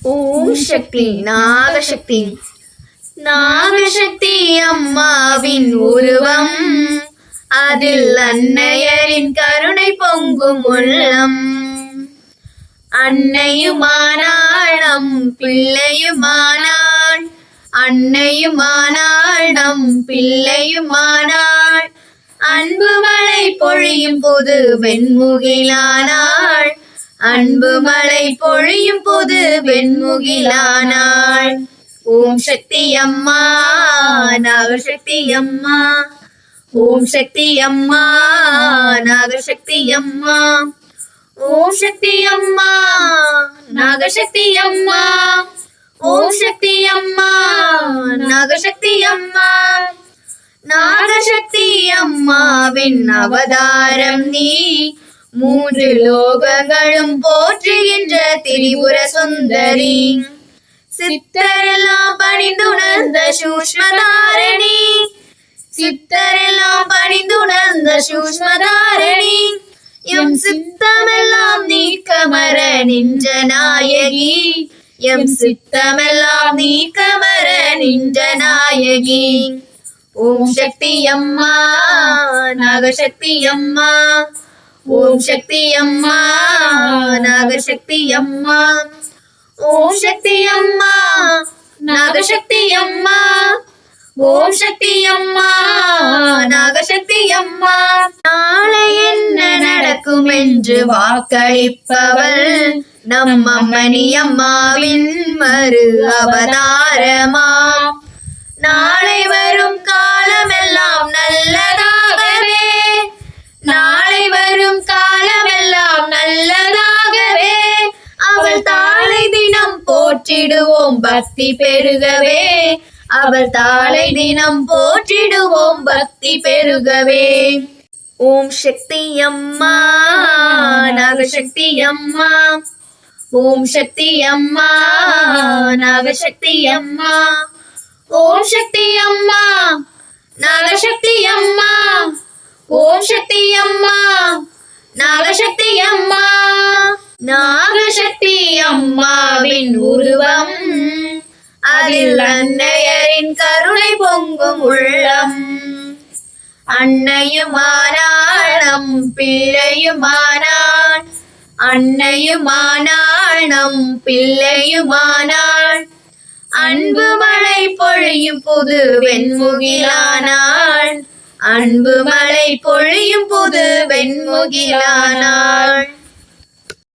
ஓம் சக்தி நாகசக்தி. நாகசக்தி அம்மாவின் உருவம், அதில் அன்னையரின் கருணை பொங்கும் உள்ளம். அன்னையுமானாள் நம் பிள்ளையுமானாள், அன்னையுமானாள் நம் பிள்ளையுமானாள். அன்பு மழை பொழியும் போது வெண்முகிலானாள், அன்பு மழை பொழியும் போது வெண்முகிலானாள். ஓம் சக்தி அம்மா நாகசக்தி அம்மா, ஓம் சக்தி அம்மா நாகசக்தி அம்மா, ஓம் சக்தி அம்மா நாகசக்தி அம்மா, ஓம் சக்தி அம்மா நாகசக்தி அம்மா. நாகசக்தி அம்மாவின் அவதாரம் நீ, மூன்று லோகங்களும் போற்றுகின்ற திரிபுர சுந்தரி. சித்தரெல்லாம் பணிந்துணர்ந்த சூஷ்மதாரணி, சித்தரெல்லாம் பணிந்துணர்ந்த சூஷ்மதாரணி. எம் சித்தமெல்லாம் நீக்கமர நின்ற நாயகி, எம் சித்தமெல்லாம் நீக்கமர நின்ற நாயகி. ஓம் சக்தி அம்மா நாகசக்தி அம்மா, ஓம் சக்தி அம்மா நாகசக்தி அம்மா, ஓம் சக்தி அம்மா நாகசக்தி அம்மா, ஓம் சக்தி அம்மா நாகசக்தி அம்மா. நாளை என்ன நடக்கும் என்று வாக்களிப்பவள் நம் அம்மணி அம்மாவின் மறு அவதாரமா. நாளை வரும் காலமெல்லாம் நல்லதாகவே, நாளை வரும் காலமெல்லாம் நல்லதாகவே. அவள் தாளை தினம் போற்றிடுவோம் பக்தி பெருகவே, அவள் தாளை தினம் போற்றிடுவோம் பக்தி பெருகவே. ஓம் சக்தி அம்மா நாகசக்தி அம்மா, ஓம் சக்தி அம்மா நாகசக்தி அம்மா, ஓம் சக்தி அம்மா நாகசக்தி அம்மா, ஓம் சக்தி அம்மா நாகசக்தி அம்மா. நாகசக்தி அம்மாவின் உருவம், அதில் அன்னையரின் கருணை பொங்கும் உள்ளம். அன்னையுமானாள் நம் பிள்ளையுமானாள், அன்னையுமானாள் நம் பிள்ளையுமானாள். அன்பு மழை பொழியும் புது வெண்முகிலானாள், அன்பு மழை பொழியும் புது வெண்முகிலானாள்.